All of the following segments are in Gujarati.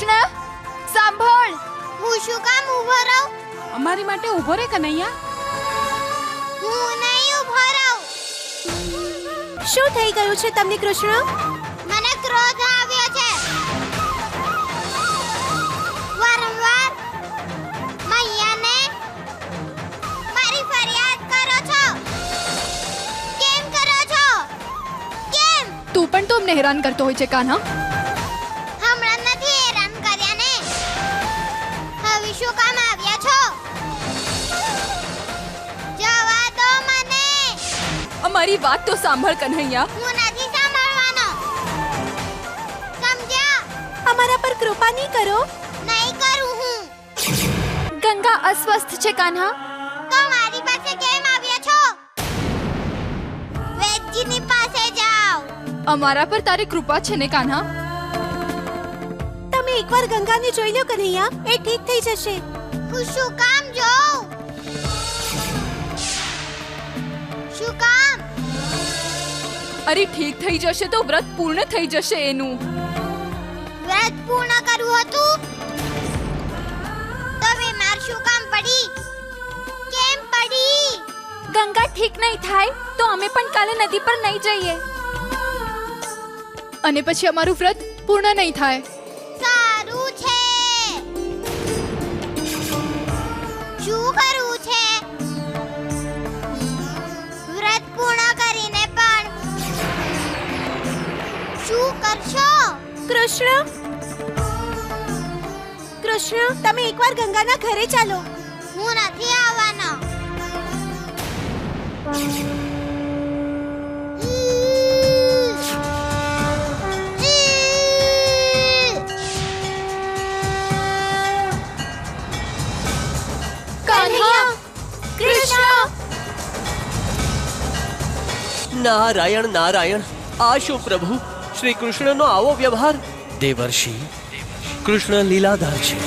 કૃષ્ણ સાંભળ. હું શું કામ ઊભો રહું? અમારી માટે ઊભો રે કનૈયા. હું નહીં ઊભો રહું. શું થઈ ગયું છે તમને કૃષ્ણ? મને ક્રોધ આવ્યો છે. વારંવાર મૈયાને મારી ફરિયાદ કરો છો. કેમ કરો છો? કેમ? તું પણ તો અમને હેરાન કરતો હોય છે કાન્હા. હમણાં નથી હેરાન કર્યા ને. હવે શું કામ આવ્યા છો? જવા દો મને. અમારી વાત તો સાંભળ કન્હૈયા. હું નથી સાંભળવાનો. સમજ્યા? અમારા પર કૃપા નહીં કરો. નહીં કરું હું. ગંગા અસ્વસ્થ છે કાન્હા. તો મારી પાસે કેમ આવ્યા છો? વેદજીની પાસે જાઓ. અમારા પર તારી કૃપા છે ને કાન્હા. તમે એકવાર ગંગાને જોઈ લો કન્હૈયા, એ ઠીક થઈ જશે. હું શું કામ જોઉં? શું કામ? અરે ઠીક થઈ જશે તો વ્રત પૂર્ણ થઈ જશે એનું. વ્રત પૂર્ણ કરવું હતું તો બીમાર શું કામ પડી? કેમ પડી? ગંગા ઠીક નહીં થાય તો અમે પણ કાલે નદી પર નહીં જઈએ. અને પછી અમારું વ્રત પૂર્ણ નહીં થાય. સારું છે. શું કરવું છે? વ્રત પૂર્ણ કરીને પણ શું કરશો? કૃષ્ણ, કૃષ્ણ, તમે એકવાર ગંગાના ઘરે ચાલો. હું નથી આવવાનો. કાન્હા, કૃષ્ણ. નારાયણ નારાયણ, આ શું પ્રભુ? શ્રી કૃષ્ણનો આવો વ્યવહાર? દેવર્ષિ, કૃષ્ણ લીલાધાર છે,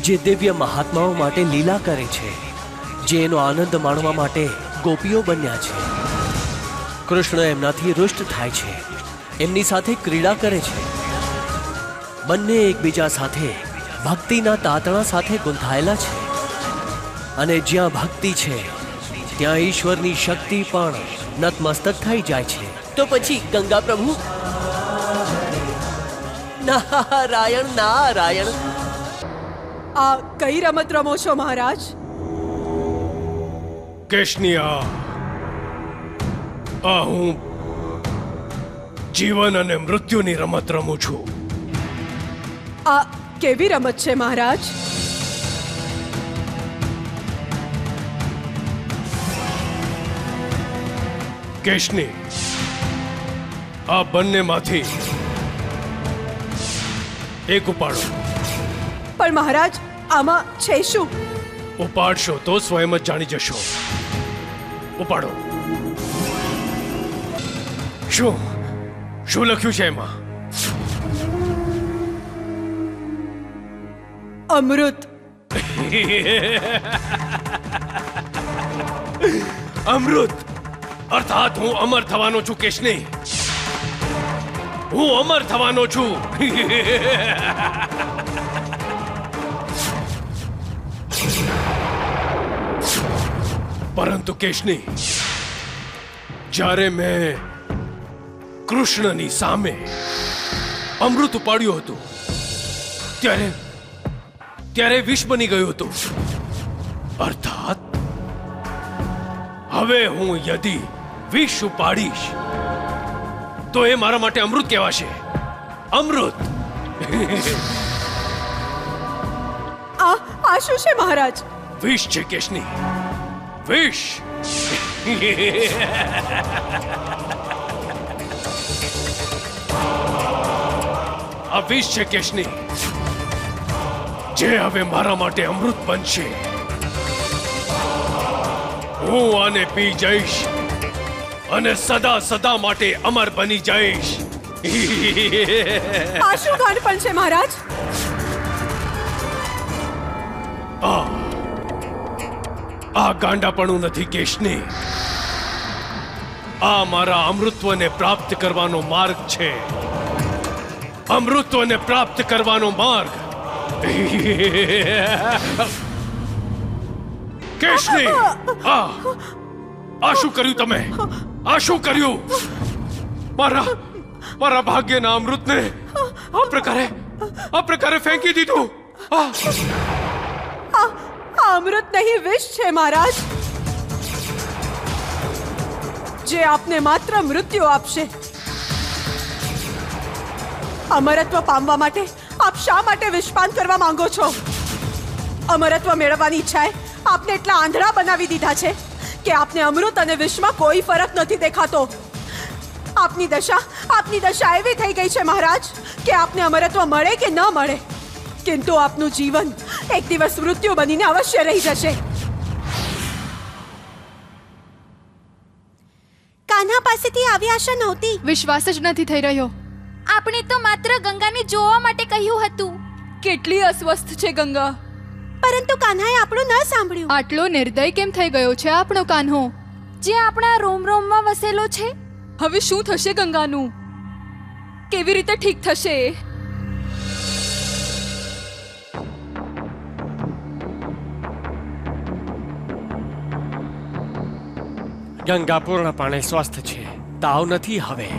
જે દિવ્ય મહાત્માઓ માટે લીલા કરે છે, જે એનો આનંદ માણવા માટે ગોપીઓ બન્યા છે. કૃષ્ણ એમનાથી રુષ્ટ થાય છે, એમની સાથે ક્રીડા કરે છે. બંને એકબીજા સાથે ભક્તિના તાતણા સાથે ગૂંથાયેલા છે. અને જ્યાં ભક્તિ છે ત્યાં ઈશ્વરની શક્તિ પણ નતમસ્તક થઈ જાય છે. તો પછી ગંગા પ્રભુ? નારાયણ નારાયણ. આ કઈ રમત રમો છો મહારાજ? કેશનિયા, આ હું જીવન અને મૃત્યુની રમત રમું છું. આ કેવી રમત છે મહારાજ? કેશની, આ બંનેમાંથી એક ઉપાડો. પણ મહારાજ, આમાં છે શું? ઉપાડશો તો સ્વયં જ જાણી જશો. ઉપાડો. શું શું લખ્યું છે એમાં? અમૃત. અમૃત અર્થાત હું અમર થવાનો છું. કેશની, હું અમર થવાનો છું. પરંતુ કેશની, જ્યારે મેં કૃષ્ણની સામે અમૃત ઉપાડ્યું હતું ત્યારે વિષ બની ગયું હતું. અર્થાત હવે હું યદિ વિષ ઉપાડીશ તો એ મારા માટે અમૃત કહેવાશે. અમૃત. આ શું છે મહારાજ? વિષ છે કેશની, વિષ. આ વિષ છે કેશની, જે હવે મારા માટે અમૃત બનશે. હું આને પી જઈશ અને સદા સદા માટે અમર બની જઈશ. આ શું ગાંડપણ છે મહારાજ? આ ગાંડાપણું નથી કેશની, આ મારા અમૃતત્વને પ્રાપ્ત કરવાનો માર્ગ છે. અમૃતોને પ્રાપ્ત કરવાનો માર્ગ. કેશની, આ શું કર્યું તમે? આ શું કર્યું? મારા ભાગ્યના અમૃતને આ પ્રકારે ફેંકી દીધું. આ અમૃત નહીં, વિષ છે મહારાજ, જે આપને માત્ર મૃત્યુ આપશે. અમરત્વ પામવા માટે આપ શા માટે વિષપાન કરવા માંગો છો? અમરત્વ મેળવવાની ઈચ્છાએ આપને એટલા આંધળા બનાવી દીધા છે કે આપને અમૃત અને વિષમાં કોઈ ફરક નથી દેખાતો. આપની દશા એવી થઈ ગઈ છે મહારાજ કે આપને અમરત્વ મળે કે ન મળે, કિંતુ આપનું જીવન એક દિવસ મૃત્યુ બનીને અવશ્ય રહી જશે. કાન્હા પાસેથી આવી આશા નહોતી. વિશ્વાસ જ નથી થઈ રહ્યો. આપણે તો માત્ર ગંગાને જોવા માટે કહ્યું હતું. કેટલી અસ્વસ્થ છે ગંગા. પરંતુ કાન્હાએ આપણું ન સાંભળ્યું. આટલો નિર્દય કેમ થઈ ગયો છે આપણો કાન્હો? જે આપણા રોમમાં વસેલો છે. હવે શું થશે ગંગાનું? કેવી રીતે ઠીક થશે? ગંગા પૂર્ણપણે સ્વસ્થ છે, તાવ નથી હવે.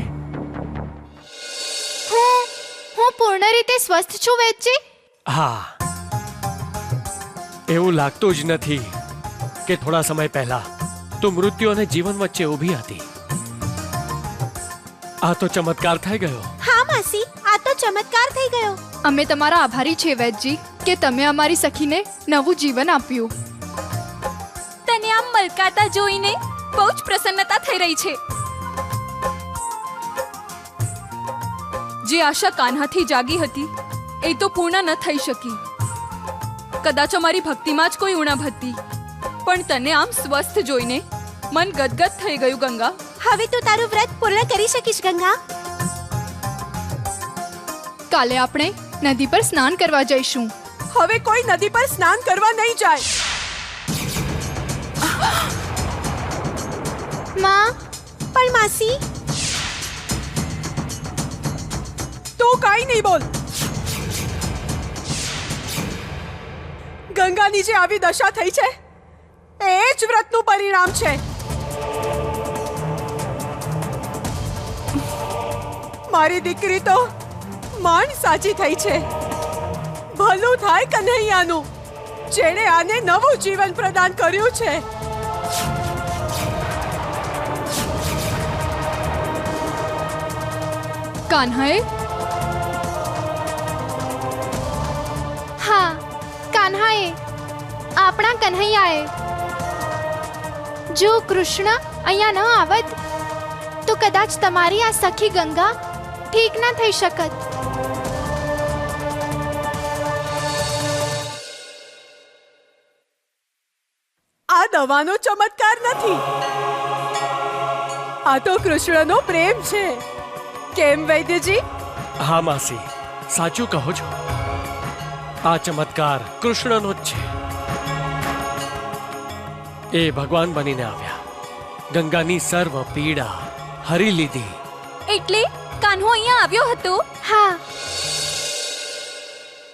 હું પૂર્ણ રીતે સ્વસ્થ છું વૈદ્યજી. હા, એવું લાગતું જ નથી કે થોડા સમય પહેલા તું મૃત્યુ અને જીવન વચ્ચે ઊભી હતી. આ તો ચમત્કાર થઈ ગયો. હા માસી, આ તો ચમત્કાર થઈ ગયો. અમે તમારા આભારી છીએ વૈદ્યજી કે તમે અમારી સખીને નવું જીવન આપ્યું. તને આમ મલકાતા જોઈને બહુ જ પ્રસન્નતા થઈ રહી છે. જે આશા કાન્હાથી જાગી હતી એ તો પૂર્ણ ન થઈ શકી. કદાચ અમારી ભક્તિમાં જ કોઈ ઉણપ હતી, પણ તને આમ સ્વસ્થ જોઈને મન ગદગદ થઈ ગયું ગંગા. હવે તું તારું વ્રત પૂર્ણ કરી શકીશ ગંગા. કાલે આપણે નદી પર સ્નાન કરવા જઈશું. હવે કોઈ નદી પર સ્નાન કરવા નહીં જાય. માં, પણ માસી, તું કાઈ નહીં બોલ. ગંગાની જે આવી દશા થઈ છે એ જ વ્રતનું પરિણામ છે. મારી દીકરી તો માંડ સાચી થઈ છે. ભલું થાય કન્હૈયાનું, જેણે આને નવું જીવન પ્રદાન કર્યું છે. કાન્હાએ હા, કાન્હાએ, આપણા કન્હૈયાએ. જો કૃષ્ણ અહીંયા ન આવત તો કદાચ તમારી આ સખી ગંગા ઠીક ન થઈ શકત. આ દવાનો ચમત્કાર નથી, આ તો કૃષ્ણનો પ્રેમ છે. કેમ વૈદ્યજી? હા માસી, સાચું કહો છો. આ ચમત્કાર કૃષ્ણનો જ છે. એ ભગવાન બનીને આવ્યા, ગંગાની સર્વ પીડા હરી લીધી. એટલે કાન્હો અહીંયા આવ્યો હતો? હા.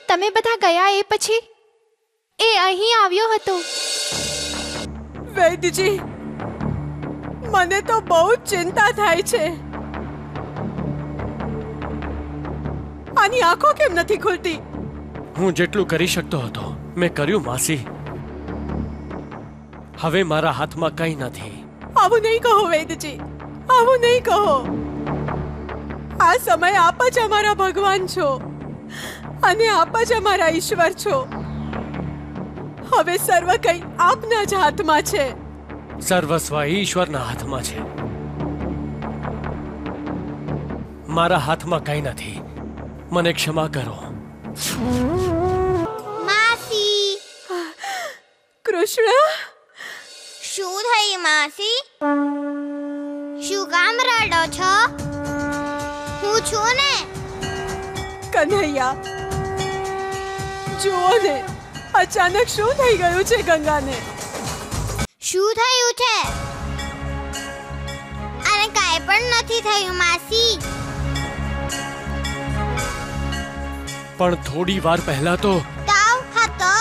તમે બધા ગયા એ પછી એ અહીં આવ્યો હતો. વૈદ્યજી, મને તો બહુ જ ચિંતા થાય છે. આની આંખો કેમ નથી ખુલતી? હું જેટલું કરી શકતો હતો મેં કર્યું માસી. હવે મારા હાથમાં કંઈ નથી. આવું નહીં કહો વૈદ્યજી, આવું નહીં કહો. આ સમય આપ જ અમારા ભગવાન છો અને આપ જ અમારા ઈશ્વર છો. હવે સર્વ કંઈ આપના જ હાથમાં છે. સર્વસ્વ ઈશ્વરના હાથમાં છે. મારા હાથમાં કંઈ નથી. મને ક્ષમા કરો. માસી, કૃષ્ણ, શું થયું માસી? શું કામ રડો છો? હું છું ને. કન્હૈયા, જુઓ ને, અચાનક શું થઈ ગયું છે ગંગાને? શું થયું છે? અને કાંઈ પણ નથી થયું માસી. પણ થોડી વાર પહેલા તો તાવ હતો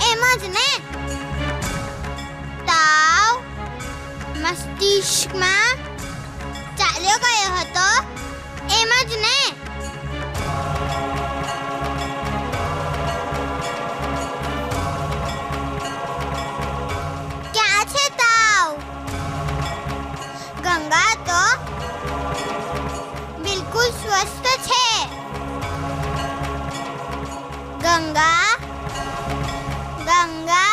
એમ જ ને. તાવ મસ્તિષ્કમાં ચાલ્યો ગયો હતો એમ જ ને. ક્યાં છે તાવ? ગંગા તો બિલકુલ સ્વસ્થ છે. ગંગા ગંગા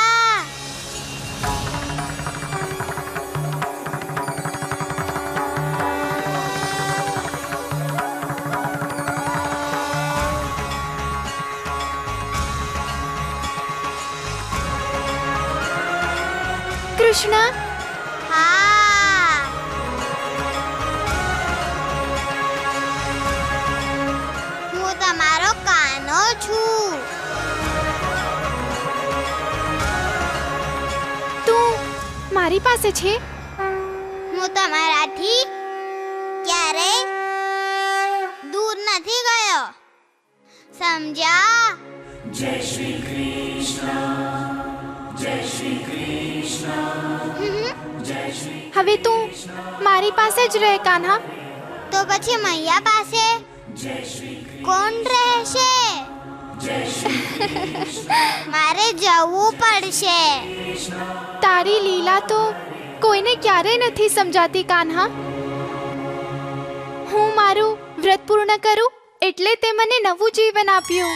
કૃષ્ણ, હા. હું તમારો કાનો છું. તું મારી પાસે છે? હું તમારાથી ક્યારેય દૂર નથી ગયો, સમજ્યા? હવે તું મારી પાસે જ રહે કાન્હા. તો પછી મૈયા પાસે કોણ રહેશે? મારે જવું પડશે. તારી લીલા તો કોઈને ક્યારેય નથી સમજાતી કાન્હા. હું મારું વ્રત પૂર્ણ કરું એટલે તે મને નવું જીવન આપ્યું.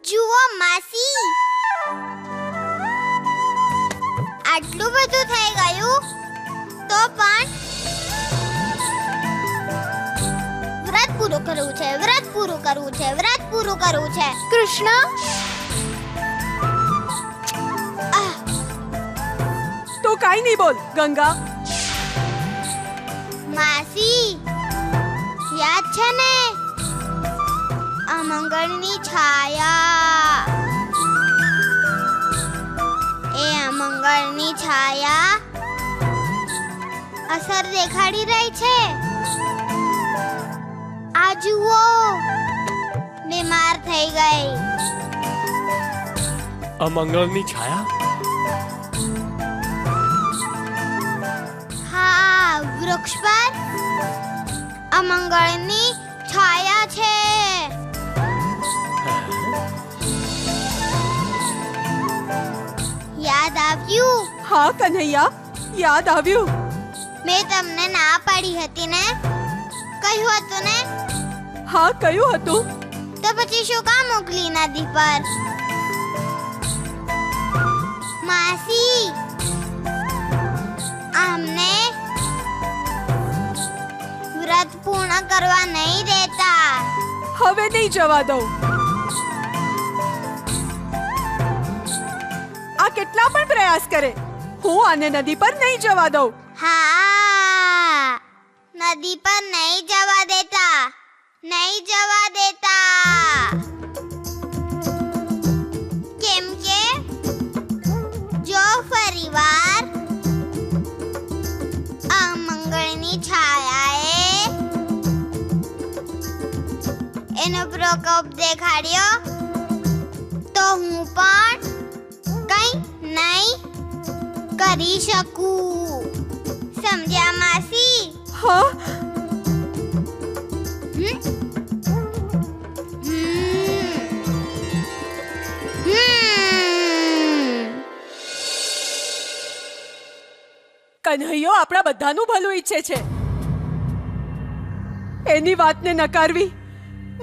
જુઓ માસી, આટલું બધું થઈ ગયું તો પણ વ્રત પૂરું કરવું છે, વ્રત પૂરું કરવું છે, વ્રત પૂરું કરવું છે. કૃષ્ણ, તો કાઈ નહીં બોલ ગંગા. માસી, યાદ છે ને અમંગળની છાયા? એ અમંગળની છાયા અસર દેખાડી રહી છે. આ જુઓ, બીમાર થઈ ગઈ. અમંગળની છાયા? હા, વૃક્ષ પર અમંગળની છાયા છે. યાદ આવ્યું? હા કન્હૈયા, યાદ આવ્યું. મેં તમને ના પાડી હતી ને, કહ્યું હતું ને. હા, કયું હતું? તો પછી શું કામ મોકલી નદી પર? માસી, અમને વ્રત પૂર્ણ કરવા નહીં દેતા. હવે નહીં જવા દઉં. આ કેટલા પણ પ્રયાસ કરે, હું આને નદી પર નહીં જવા દઉં. હા, નદી પર નહીં જવા દેતા, નહીં જવા દેતા. કેમ કે જો ફરીવાર અમંગળની છાયાએ એનો પ્રકોપ દેખાડ્યો તો હું પણ કંઈ નહીં કરી શકું, સમજ્યા માસી? હા, હમ? કન્હૈયો આપણા બધાનું ભલું ઈચ્છે છે. એની વાતને નકારવી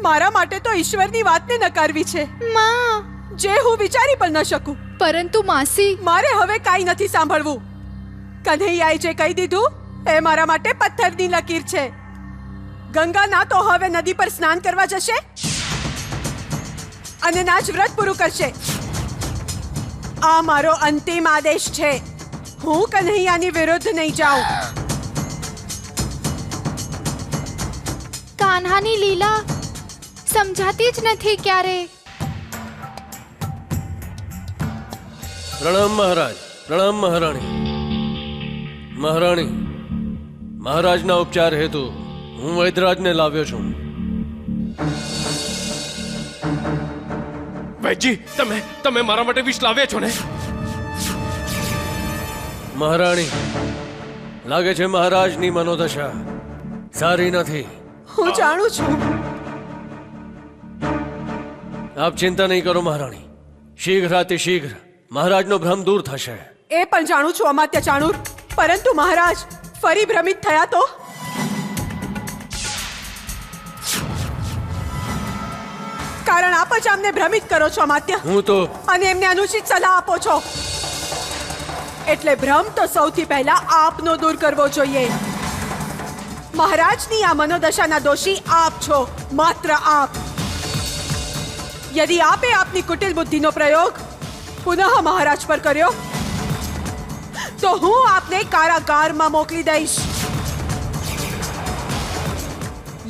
મારા માટે તો ઈશ્વરની વાતને નકારવી છે, માં. જે હું વિચારી પણ ન શકું. પરંતુ માસી, મારે હવે કાંઈ નથી સાંભળવું. કન્હૈયાએ જે કહી દીધું એ મારા માટે પથ્થરની લકીર છે. ગંગા ના તો હવે નદી પર સ્નાન કરવા જશે અને ના જ વ્રત પૂરું કરશે. આ મારો અંતિમ આદેશ છે. હું કન્હૈયાની વિરુદ્ધ નહીં જાઉં. કાન્હાની લીલા સમજાતી જ નથી ક્યારે. પ્રણામ મહારાજ, પ્રણામ મહારાણી. મહારાણી, મહારાજના ઉપચાર હેતુ હું વૈદરાજને લાવ્યો છું. વૈદજી, તમે મારા માટે વિષ લાવ્યા છો ને? મહારાણી, લાગે છે મહારાજની મનોદશા સારી નથી. હું જાણું છું. આપ ચિંતા નહીં કરો મહારાણી. શીઘ્ર મહારાજનો ભ્રમ દૂર થશે. એ પણ જાણું છું અમાત્ય ચાણૂર, પરંતુ મહારાજ ફરી ભ્રમિત થયા તો? કારણ આપ જ અમને ભ્રમિત કરો છો અમાત્ય, હું તો અને એમને અનુચિત સલાહ આપો છો. એટલે ભ્રમ તો સૌથી પહેલા આપનો દૂર કરવો જોઈએ. મહારાજની આ મનોદશાના દોષી આપ છો, માત્ર આપ. યદિ આપે આપની કુટિલ બુદ્ધિનો પ્રયોગ પુનઃ મહારાજ પર કર્યો તો હું આપને કારાગારમાં મોકલી દઈશ.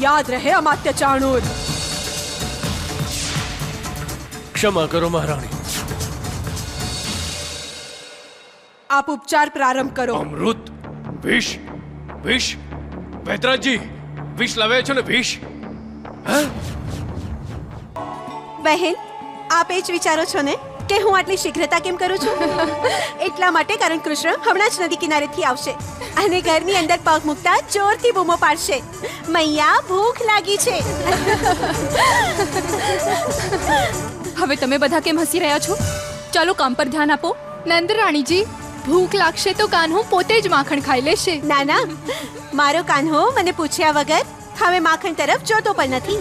યાદ રહે અમાત્ય ચાણૂર. ક્ષમા કરો મહારાણી. આપ ઉપચાર પ્રારંભ કરો. અમૃત, વિષ, વૈદરાજજી, વિષ લાવ્યા છો ને? વિષ? બહેન, આપ એ જ વિચારો છો ને કે હું આટલી શીઘ્રતા કેમ કરું છું? એટલા માટે કારણ કૃષ્ણ હમણાં જ નદી કિનારેથી આવશે અને ઘરની અંદર પગ મૂકતા જોરથી બૂમો પાડશે, મૈયા ભૂખ લાગી છે. હવે તમે બધા કેમ હસી રહ્યા છો? ચાલો કામ પર ધ્યાન આપો. નંદરાણીજી, ભૂખ લાગશે તો કાન્હો પોતે જ માખણ ખાઈ લેશે. ના ના, મારો કાન્હો મને પૂછ્યા વગર હવે માખણ તરફ જોતો પણ નથી.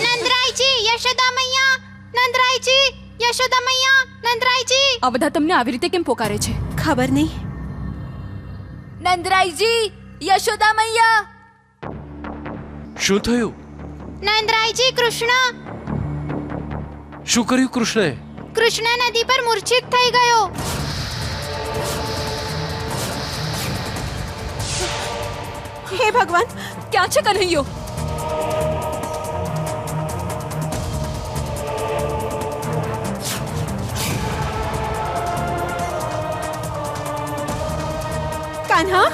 નંદરાયજી, યશોદા મૈયા, નંદરાયજી, યશોદા મૈયા, નંદરાયજી. આ બધા તમને આવી રીતે કેમ પોકારે છે? ખબર નહીં. નંદરાયજી, યશોદા મૈયા. શું થયું? નંદરાયજી, કૃષ્ણ શું કર્યું કૃષ્ણે? કૃષ્ણ નદી પર મૂર્છિત થઈ ગયો. હે ભગવાન, ક્યાં છે કન્હૈયો? કાન્હા,